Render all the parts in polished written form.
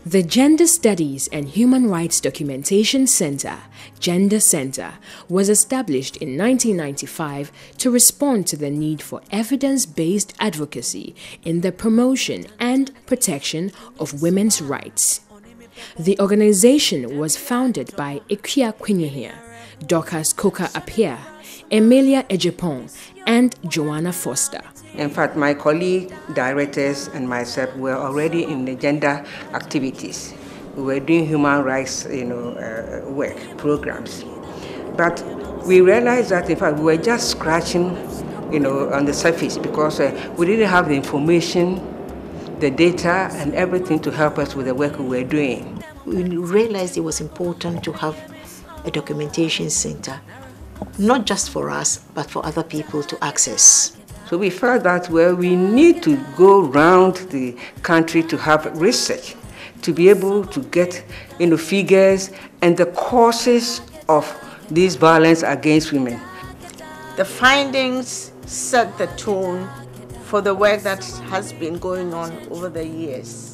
The Gender Studies and Human Rights Documentation Center, Gender Center, was established in 1995 to respond to the need for evidence-based advocacy in the promotion and protection of women's rights. The organization was founded by Ikea Kwinyehia, Dorcas Coker-Appiah, Emilia Ejepong, and Joanna Foster. In fact, my colleague directors and myself were already in the gender activities. We were doing human rights, work programs. But we realized that, in fact, we were just scratching, on the surface because we didn't have the information, the data, and everything to help us with the work we were doing. We realized it was important to have a documentation center, not just for us, but for other people to access. So we felt that, we need to go around the country to have research, to be able to get, figures and the causes of this violence against women. The findings set the tone for the work that has been going on over the years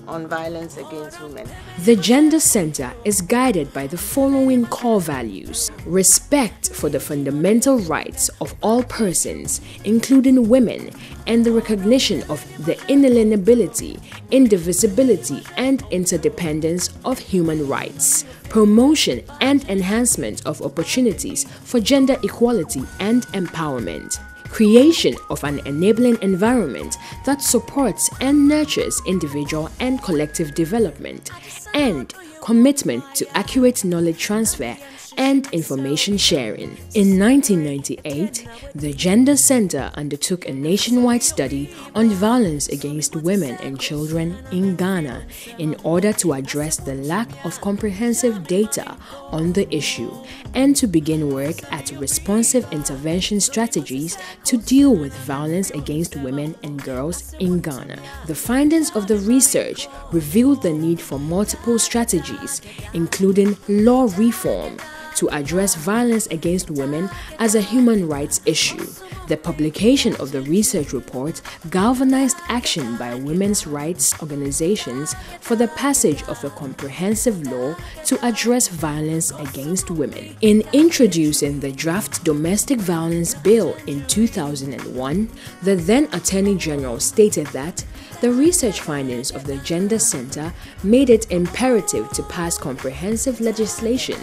on violence against women. The Gender Center is guided by the following core values: respect for the fundamental rights of all persons, including women, and the recognition of the inalienability, indivisibility, and interdependence of human rights, promotion and enhancement of opportunities for gender equality and empowerment, creation of an enabling environment that supports and nurtures individual and collective development, and commitment to accurate knowledge transfer and information sharing. In 1998, the Gender Center undertook a nationwide study on violence against women and children in Ghana in order to address the lack of comprehensive data on the issue and to begin work at responsive intervention strategies to deal with violence against women and girls in Ghana. The findings of the research revealed the need for multiple strategies, including law reform, to address violence against women as a human rights issue. The publication of the research report galvanized action by women's rights organizations for the passage of a comprehensive law to address violence against women. In introducing the draft Domestic Violence Bill in 2001, the then Attorney General stated that the research findings of the Gender Center made it imperative to pass comprehensive legislation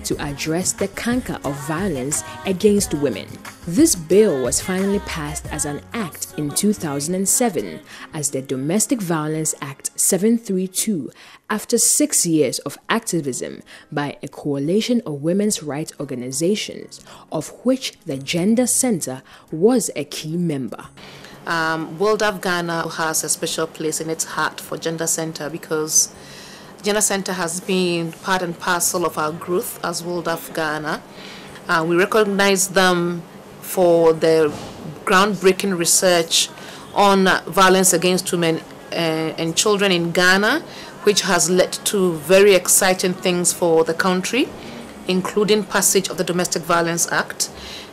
to address the canker of violence against women. This bill was finally passed as an act in 2007 as the Domestic Violence Act 732 after 6 years of activism by a coalition of women's rights organizations, of which the Gender Center was a key member. WiLDAV Ghana has a special place in its heart for Gender Center because Gender Center has been part and parcel of our growth as WiLDAV Ghana. We recognize them for the groundbreaking research on violence against women and children in Ghana, which has led to very exciting things for the country, including passage of the Domestic Violence Act.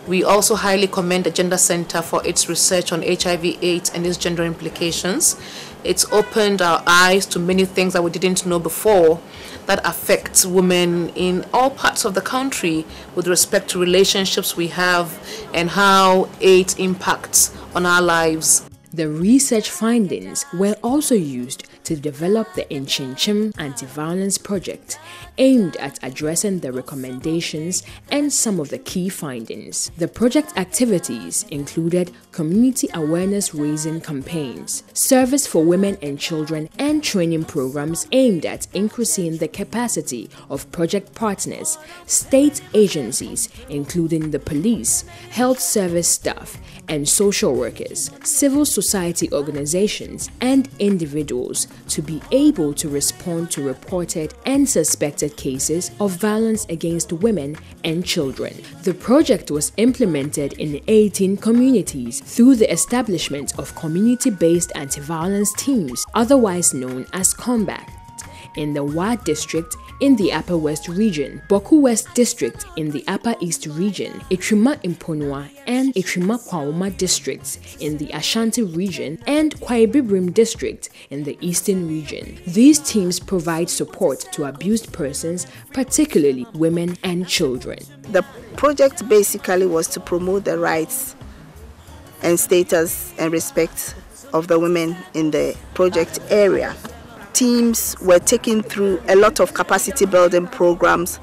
We also highly commend the Gender Center for its research on HIV/AIDS and its gender implications. It's opened our eyes to many things that we didn't know before that affects women in all parts of the country with respect to relationships we have and how AIDS impacts on our lives. The research findings were also used to develop the Inchinchim Anti-Violence Project, aimed at addressing the recommendations and some of the key findings. The project activities included community awareness raising campaigns, service for women and children, and training programs aimed at increasing the capacity of project partners, state agencies, including the police, health service staff, and social workers, civil society organizations, and individuals to be able to respond to reported and suspected cases of violence against women and children. The project was implemented in 18 communities through the establishment of community-based anti-violence teams, otherwise known as COMBAT, in the Wa District in the Upper West region, Boku West District in the Upper East region, Etrima Imponua and Etrima Kwawoma districts in the Ashanti region, and Kwaibibrim district in the Eastern region. These teams provide support to abused persons, particularly women and children. The project basically was to promote the rights and status and respect of the women in the project area. Teams were taken through a lot of capacity building programs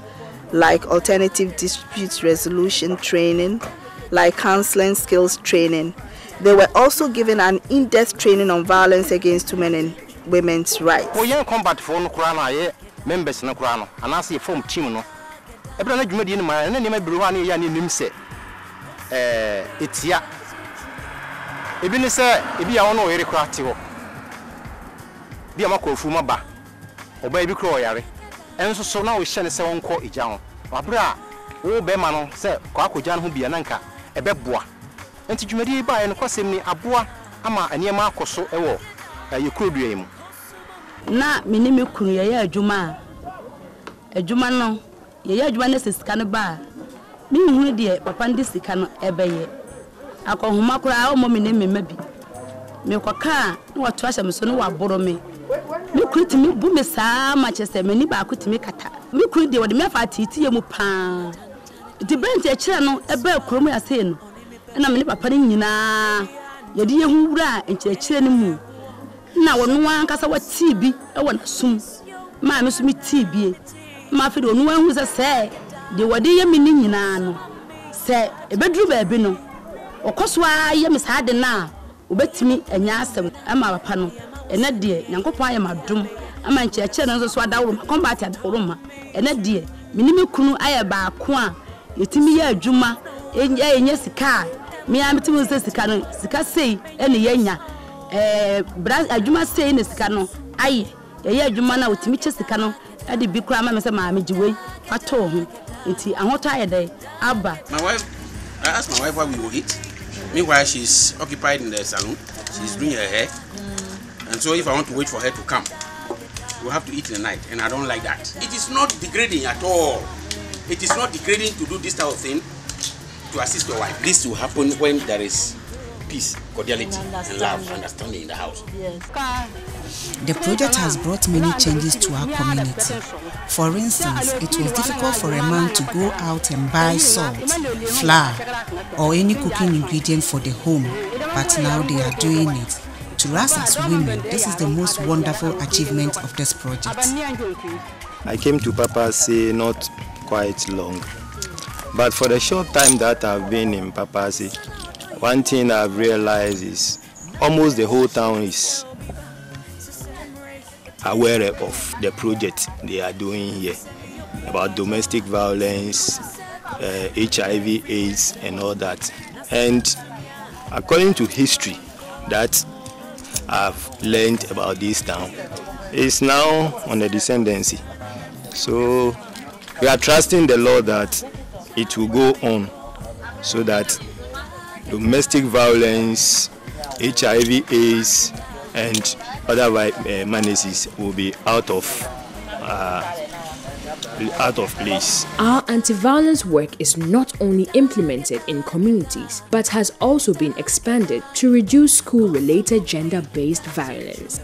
like alternative dispute resolution training, like counseling skills training. They were also given an in-depth training on violence against women and women's rights. Members na kurano anase form team no ebra na dwumadi ni ma na nema biru ha na ya ne nim se etia ebi ne se ebi ya wono oyere kura te ho bi amakofu maba oba ebi kura oyare enso so na wo hye ne se wonko eja ho wabra wo be ma no se kwa akoja no ho bia na nka ebeboa enti dwumadi ba ye no kwasem ni aboa ama aniema akoso ewo yekrodua yimu na minimi kunu ye adwuma no ye adwuma ne sika no ba mi hu de papa ndi sika no ebeye akohoma kura o mo minimi mabi me kwaka na wato ahya me so no waboro me kutimi bu me saa ma chese me ni ba kutimi kata me kunu de wode me fa titi ye mu pa di bent e kire no ebe kromu ya sei no na me ni papa ni nyina ye de ye hu wura enkyekire ni mu na wonu ankasa wa TB e wona sum ma me sum TB ma fe de wonu hu se de wode ye me ni nyina no se ebeduru ba bi no okoso aye me saa de na obetimi anya asem ama papa no ene de nyankopon aye madum ama nkyekye no so adaworo combat adaworo ma ene de minimi kunu aye ba ko a yetimi ye adwuma enye sika me ametimi se sika no sika sei ene yenya adwuma sei ne sika no aye ye adwuma na otimi che sika no ade bi kura ma me se ma me giwei fato ho enti ahoto aye dey aba. My wife, I asked my wife what we will eat. Meanwhile, she's occupied in the salon. She's doing her hair. And so if I want to wait for her to come, we'll have to eat in the night. And I don't like that. It is not degrading at all. It is not degrading to do this type of thing to assist your wife. This will happen when there is peace, cordiality, and love, understanding in the house. Yes. The project has brought many changes to our community. For instance, it was difficult for a man to go out and buy salt, flour, or any cooking ingredient for the home, but now they are doing it. To us as women, this is the most wonderful achievement of this project. I came to Papasi not quite long, but for the short time that I've been in Papasi, one thing I've realized is almost the whole town is aware of the project they are doing here about domestic violence, HIV, AIDS, and all that. And according to history that I've learned about this town, it's now on the descendancy. So we are trusting the Lord that it will go on so that domestic violence, HIV, AIDS, and other menaces will be out of place. Our anti-violence work is not only implemented in communities, but has also been expanded to reduce school-related gender-based violence.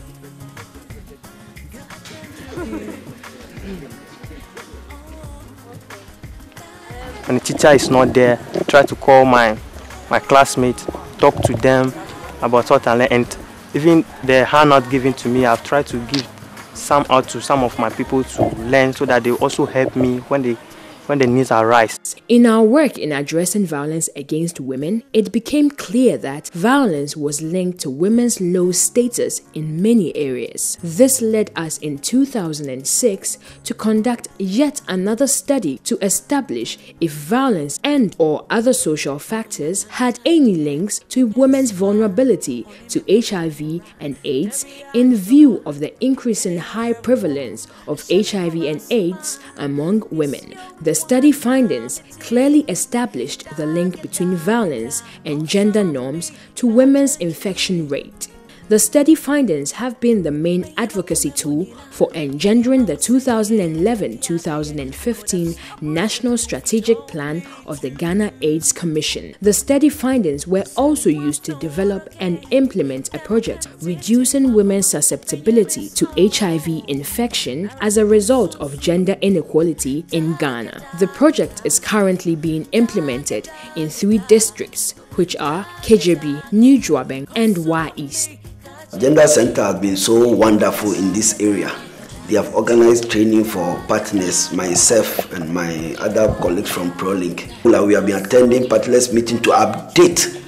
When the teacher is not there, I try to call my classmates, talk to them about what I learned. And even the handout given to me, I've tried to give some out to some of my people to learn so that they also help me when the needs arise. In our work in addressing violence against women, it became clear that violence was linked to women's low status in many areas. This led us in 2006 to conduct yet another study to establish if violence and or other social factors had any links to women's vulnerability to HIV and AIDS in view of the increasing high prevalence of HIV and AIDS among women. The study findings clearly established the link between violence and gender norms to women's infection rate. The study findings have been the main advocacy tool for engendering the 2011-2015 National Strategic Plan of the Ghana AIDS Commission. The study findings were also used to develop and implement a project reducing women's susceptibility to HIV infection as a result of gender inequality in Ghana. The project is currently being implemented in 3 districts, which are KJB, New Juabeng, and Wa East. Gender Center has been so wonderful in this area. They have organized training for partners, myself and my other colleagues from ProLink. We have been attending partners meeting to update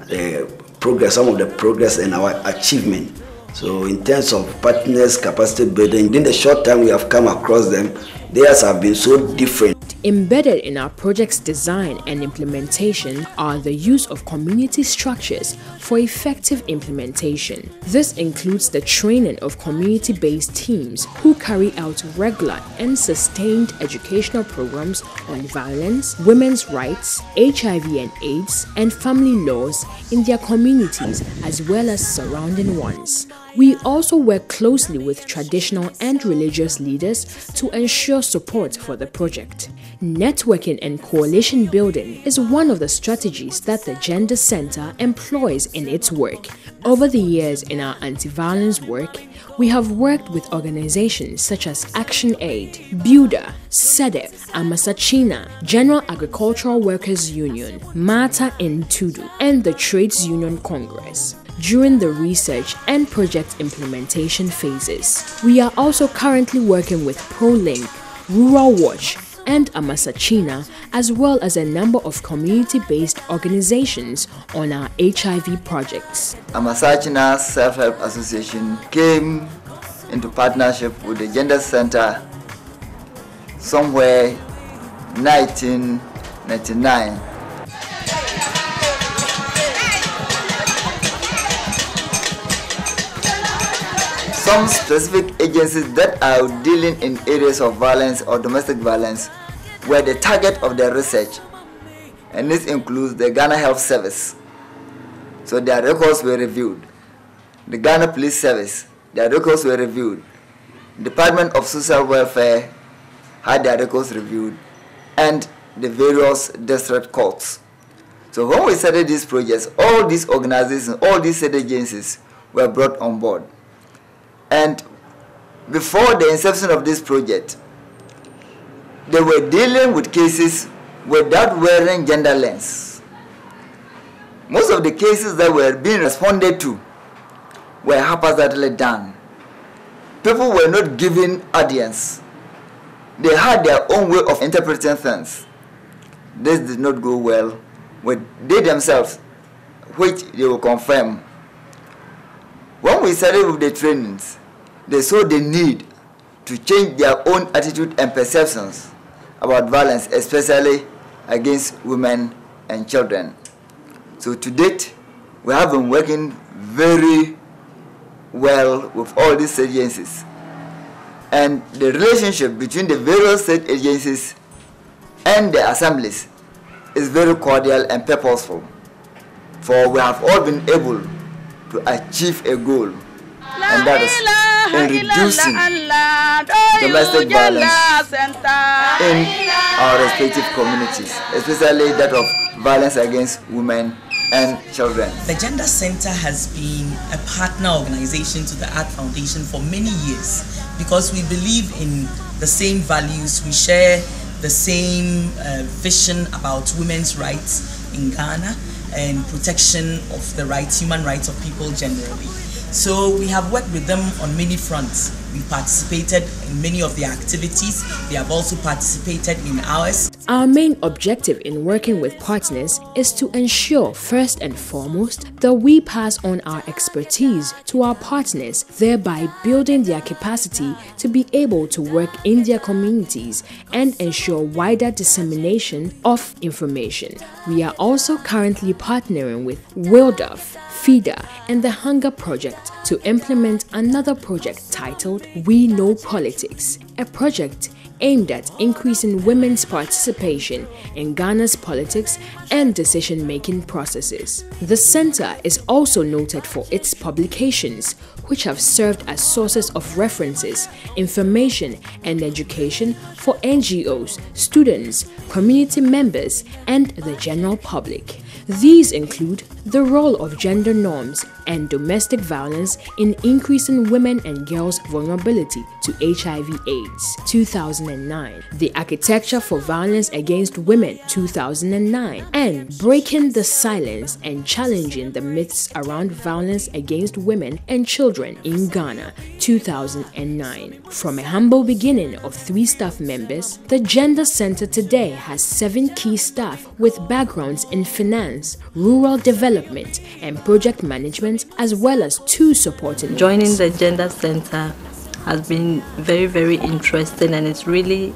the progress, some of the progress and our achievement. So in terms of partners' capacity building, in the short time we have come across them, theirs have been so different. Embedded in our project's design and implementation are the use of community structures for effective implementation. This includes the training of community-based teams who carry out regular and sustained educational programs on violence, women's rights, HIV and AIDS, and family laws in their communities as well as surrounding ones. We also work closely with traditional and religious leaders to ensure support for the project. Networking and coalition building is one of the strategies that the Gender Center employs in its work. Over the years in our anti-violence work, we have worked with organizations such as Action Aid, Builder, SEDEP, Amasachina, General Agricultural Workers Union, Mata Ntudu, and the Trades Union Congress during the research and project implementation phases. We are also currently working with ProLink, Rural Watch, and Amasachina, as well as a number of community-based organizations on our HIV projects. Amasachina Self-Help Association came into partnership with the Gender Center somewhere 1999. Some specific agencies that are dealing in areas of violence or domestic violence were the target of their research, and this includes the Ghana Health Service. So their records were reviewed. The Ghana Police Service, their records were reviewed. Department of Social Welfare had their records reviewed, and the various district courts. So when we started these projects, all these organizations, all these state agencies were brought on board. And before the inception of this project, they were dealing with cases without wearing gender lens. Most of the cases that were being responded to were haphazardly done. People were not given audience. They had their own way of interpreting things. This did not go well with they themselves, which they will confirm. When we started with the trainings, they saw the need to change their own attitude and perceptions about violence, especially against women and children. So to date, we have been working very well with all these agencies. And the relationship between the various state agencies and the assemblies is very cordial and purposeful. For we have all been able to achieve a goal, and that is in reducing domestic violence in our respective communities, especially that of violence against women and children. The Gender Center has been a partner organization to the Art Foundation for many years because we believe in the same values, we share the same vision about women's rights in Ghana and protection of the rights, human rights of people generally. So we have worked with them on many fronts. We participated in many of their activities. They have also participated in ours. Our main objective in working with partners is to ensure, first and foremost, that we pass on our expertise to our partners, thereby building their capacity to be able to work in their communities and ensure wider dissemination of information. We are also currently partnering with WILDAF, FIDA, and the Hunger Project to implement another project titled We Know Politics, a project aimed at increasing women's participation in Ghana's politics and decision-making processes. The center is also noted for its publications, which have served as sources of references, information, and education for NGOs, students, community members, and the general public. These include the role of gender norms and domestic violence in increasing women and girls' vulnerability to HIV/AIDS, 2009, The Architecture for Violence Against Women, 2009, and Breaking the Silence and Challenging the Myths Around Violence Against Women and Children in Ghana, 2009. From a humble beginning of 3 staff members, the Gender Center today has 7 key staff with backgrounds in finance, rural development, and project management, as well as 2 supporting. Joining the Gender Center has been very, very interesting, and it's really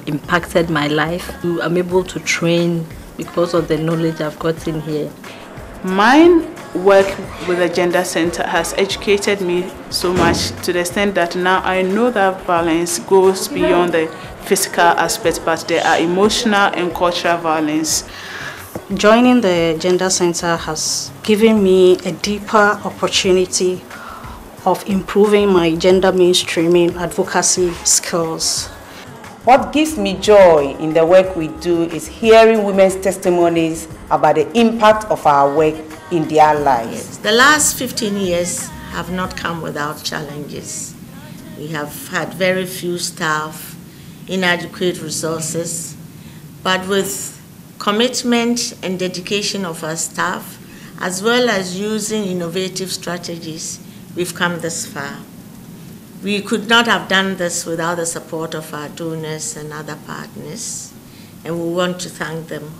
impacted my life. I'm able to train because of the knowledge I've gotten here. My work with the Gender Center has educated me so much to the extent that now I know that violence goes beyond the physical aspect, but there are emotional and cultural violence. Joining the Gender Center has given me a deeper opportunity of improving my gender mainstreaming advocacy skills. What gives me joy in the work we do is hearing women's testimonies about the impact of our work in their lives. The last 15 years have not come without challenges. We have had very few staff, inadequate resources, but with commitment and dedication of our staff, as well as using innovative strategies, we've come this far. We could not have done this without the support of our donors and other partners, and we want to thank them.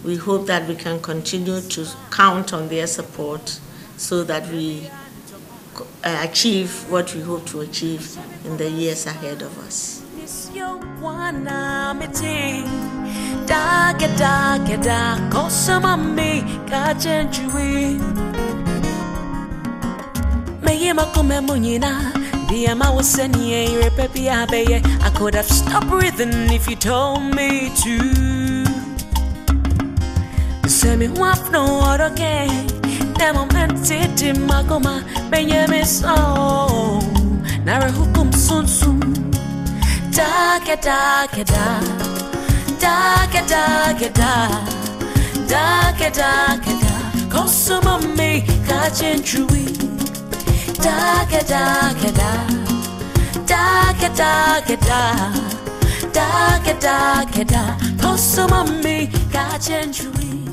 We hope that we can continue to count on their support so that we achieve what we hope to achieve in the years ahead of us. I could have stopped breathing if you told me to. You say me want no other game. The moment it in my goma, Benjamin so. Nara hukum sun sun. Da da da da da da da da da da. Cause some of me catching chewy. Da da da da da da da da da. Cause some of me catching chewy.